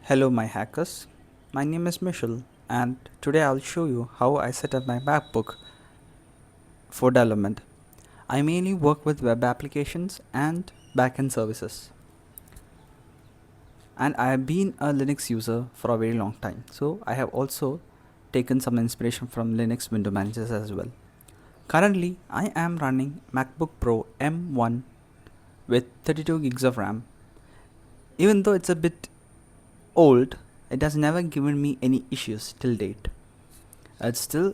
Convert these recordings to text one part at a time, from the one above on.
Hello, my hackers. My name is Michelle, and today I'll show you how I set up my MacBook for development. I mainly work with web applications and backend services, and I have been a Linux user for a very long time, so I have also taken some inspiration from Linux window managers as well. Currently, I am running MacBook Pro M1 with 32 gigs of RAM. Even though it's a bit old, it has never given me any issues till date. It's still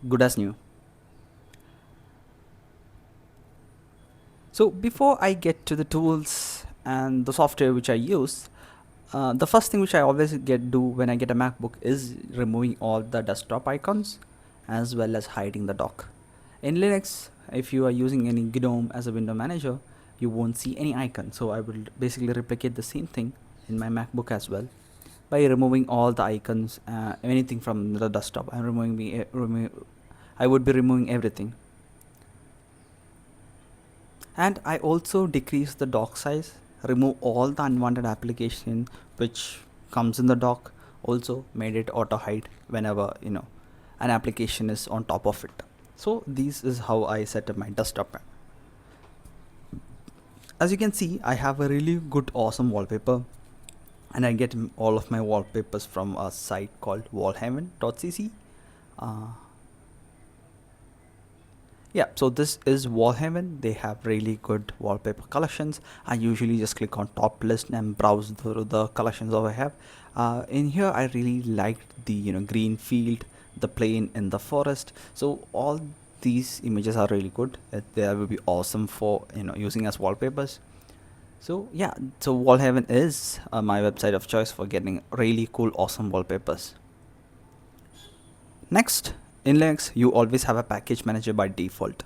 good as new. So before I get to the tools and the software which I use, the first thing which I always do when I get a MacBook is removing all the desktop icons as well as hiding the dock. In Linux, if you are using any GNOME as a window manager, you won't see any icon. So I will basically replicate the same thing in my MacBook as well by removing all the icons, anything from the desktop. I would be removing everything. And I also decrease the dock size, remove all the unwanted application which comes in the dock, also made it auto hide whenever an application is on top of it. So this is how I set up my desktop. As you can see, I have a really good awesome wallpaper, and I get all of my wallpapers from a site called wallhaven.cc. uh, Yeah, so this is Wallhaven. They have really good wallpaper collections. I usually just click on top list and browse through the collections that I have. In here, I really liked the green field, the plain in the forest. So all these images are really good. They will be awesome for using as wallpapers. So yeah, so Wallhaven is my website of choice for getting really cool, awesome wallpapers. Next, in Linux, you always have a package manager by default.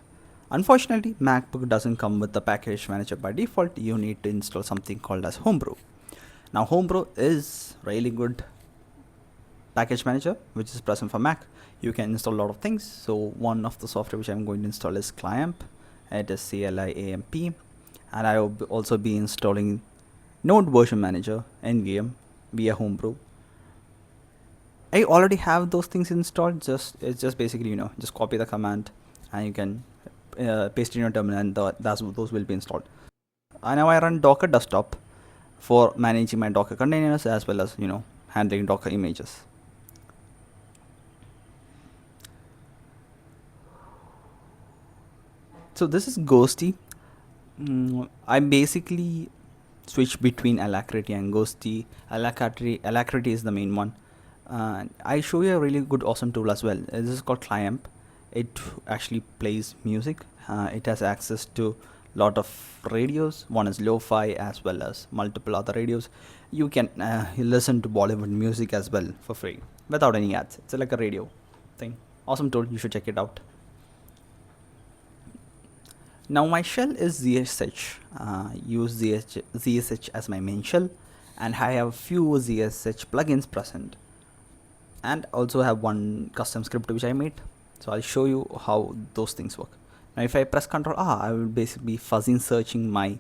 Unfortunately, MacBook doesn't come with the package manager by default. You need to install something called as Homebrew. Now, Homebrew is really good package manager which is present for Mac. You can install a lot of things. So one of the software which I'm going to install is Clamp. It is CLIAMP, and I will also be installing Node version manager NVM via Homebrew. I already have those things installed. It's just basically just copy the command and you can paste it in your terminal, and those will be installed. Now I run Docker Desktop for managing my Docker containers as well as handling Docker images. So this is Ghosty. I basically switch between Alacrity and Ghosty. Alacrity is the main one. I show you a really good awesome tool as well. This is called Clamp. It actually plays music. It has access to lot of radios. One is lo-fi as well as multiple other radios. You can listen to Bollywood music as well for free without any ads. It's like a radio thing. Awesome tool. You should check it out. Now my shell is ZSH. Use ZSH as my main shell, and I have few ZSH plugins present, and also have one custom script which I made. So I'll show you how those things work. Now if I press Ctrl R, I will basically be fuzzy searching my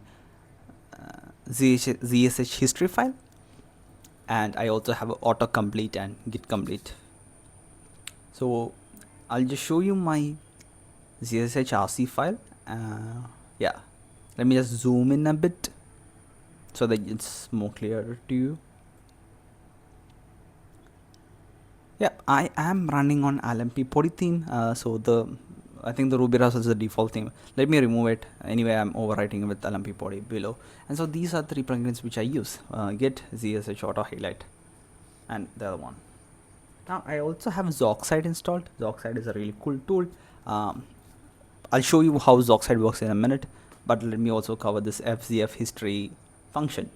ZSH history file, and I also have autocomplete and git complete. So I'll just show you my ZSH RC file. Yeah, let me just zoom in a bit so that it's more clear to you. Yeah, I am running on LMP Pori theme. I think the Ruby Rails is the default theme. Let me remove it. Anyway, I'm overwriting with LMP Pori below. And so these are three plugins which I use: Git, ZSH Auto Highlight, and the other one. Now I also have Zoxide installed. Zoxide is a really cool tool. I'll show you how Zoxide works in a minute, but let me also cover this FZF history function.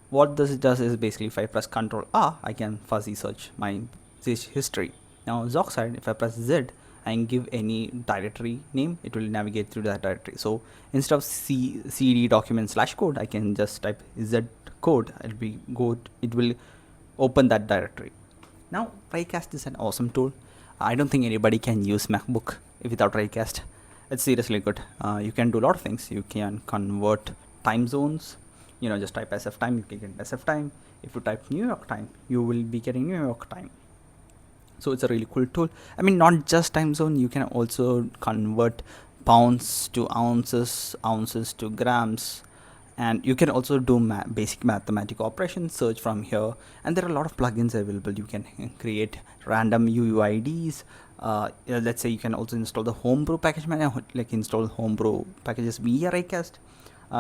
What this does is basically if I press Ctrl R, I can fuzzy search my history. Now Zoxide, if I press Z and give any directory name, it will navigate through that directory. So instead of cd document /code, I can just type Z code. It will open that directory. Now Raycast is an awesome tool. I don't think anybody can use MacBook without Raycast. It's seriously good. You can do a lot of things. You can convert time zones. Just type SF time, you can get SF time. If you type New York time, you will be getting New York time. So it's a really cool tool. I mean, not just time zone, you can also convert pounds to ounces, ounces to grams, and you can also do basic mathematical operations, search from here. And there are a lot of plugins available. You can create random UUIDs. Let's say you can also install the Homebrew package manager, like install Homebrew packages via Raycast.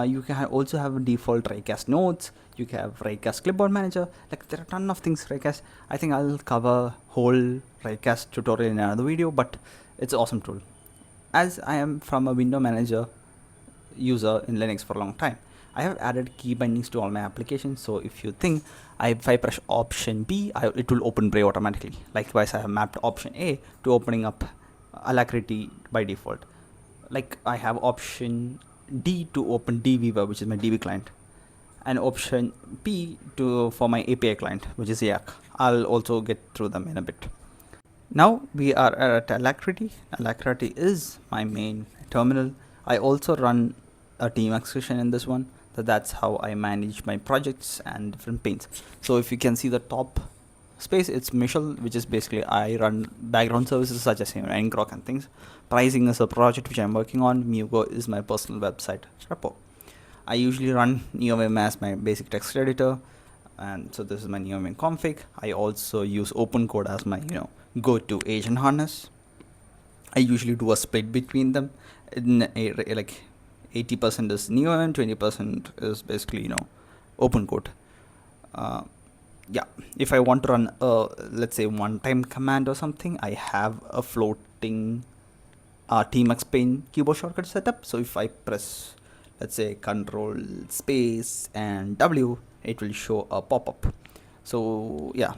You can also have default Raycast nodes. You can have Raycast clipboard manager. Like, there are a ton of things Raycast. I think I'll cover whole Raycast tutorial in another video, but it's an awesome tool. As I am from a window manager user in Linux for a long time, I have added key bindings to all my applications. So if you think if I press option B, it will open Brave automatically. Likewise, I have mapped option A to opening up Alacrity by default. Like, I have option D to open dweaver, which is my DB client, and option P for my API client, which is Yak. I'll also get through them in a bit. Now we are at Alacrity. Alacrity is my main terminal. I also run a team execution in this one. So that's how I manage my projects and different panes. So if you can see the top space, it's Michel, which is basically I run background services such as ngrok and things. Pricing is a project which I'm working on. Mugo is my personal website repo. I usually run NeoVim as my basic text editor, and so this is my NeoVim config. I also use OpenCode as my go-to agent harness. I usually do a split between them. Like 80% is NeoVim, 20% is basically OpenCode. Yeah, if I want to run let's say one-time command or something, I have a floating Tmux pane keyboard shortcut setup. So if I press, let's say, Control space and W, it will show a pop-up. So yeah,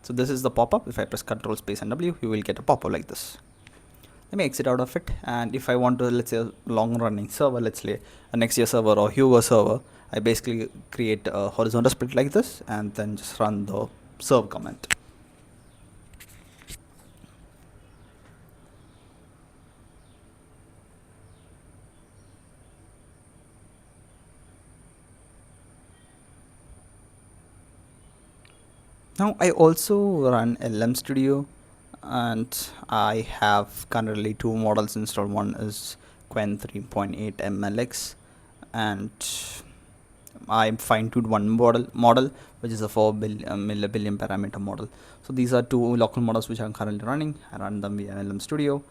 so this is the pop-up. If I press Control space and W, you will get a pop-up like this. Let me exit out of it. And if I want to, let's say, a long-running server, let's say a Nextjs server or Hugo server, I basically create a horizontal split like this and then just run the serve command. Now I also run LM Studio, and I have currently two models installed. One is Qwen 3.8 MLX, and I fine-tuned one model which is a 4 millibillion parameter model. So these are two local models which I'm currently running. I run them via LM Studio,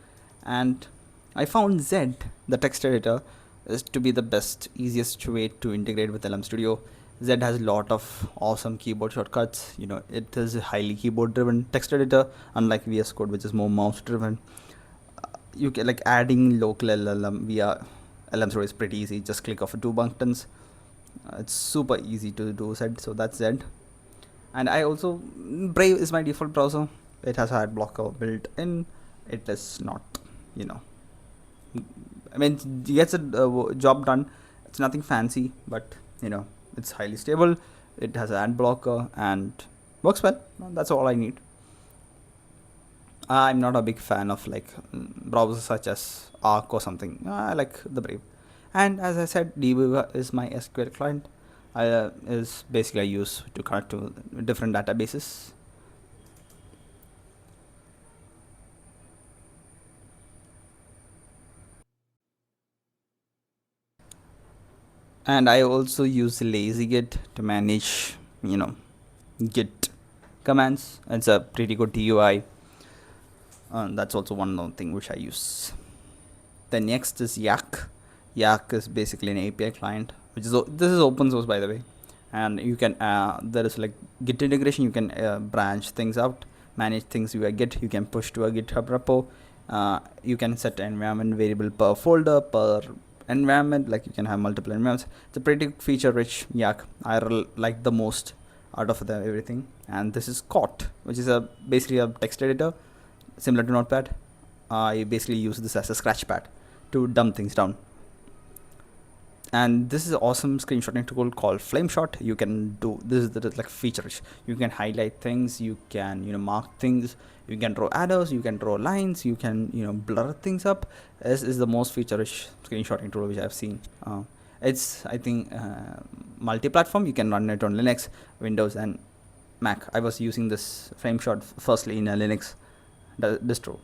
and I found Zed, the text editor, is to be the best, easiest way to integrate with LM Studio. Zed has a lot of awesome keyboard shortcuts. It is a highly keyboard driven text editor, unlike VS Code, which is more mouse driven. You can, like, adding local LLM via LM Studio is pretty easy. Just click off 2 buttons. It's super easy to do Zed. So that's Zed. And I also, Brave is my default browser. It has ad blocker built in. It is not, I mean, it gets a job done. It's nothing fancy, but it's highly stable. It has an ad blocker and works well. That's all I need. I'm not a big fan of browsers such as Arc or something. I like the Brave. And as I said, dweaver is my SQL client. Is basically I use to connect to different databases. And I also use LazyGit to manage, Git commands. It's a pretty good GUI. That's also one thing which I use. The next is Yak. Yak is basically an API client, this is open source, by the way. And you can there is Git integration. You can branch things out, manage things via Git. You can push to a GitHub repo. You can set environment variable per folder, per environment. You can have multiple environments. It's a pretty feature rich Yak. I like the most out of everything. And this is Cot, which is basically a text editor similar to Notepad. I basically use this as a scratch pad to dump things down. And this is an awesome screenshotting tool called FlameShot. You can do this is the like features. You can highlight things, you can mark things, you can draw arrows, you can draw lines, you can blur things up. This is the most feature-rich screenshotting tool which I've seen. It's I think multi-platform. You can run it on Linux, Windows, and Mac. I was using this FlameShot firstly in a Linux distro.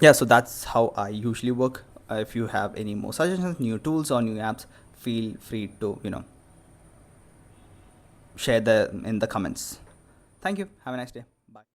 Yeah, so that's how I usually work. If you have any more suggestions, new tools or new apps, feel free to share the in the comments. Thank you. Have a nice day.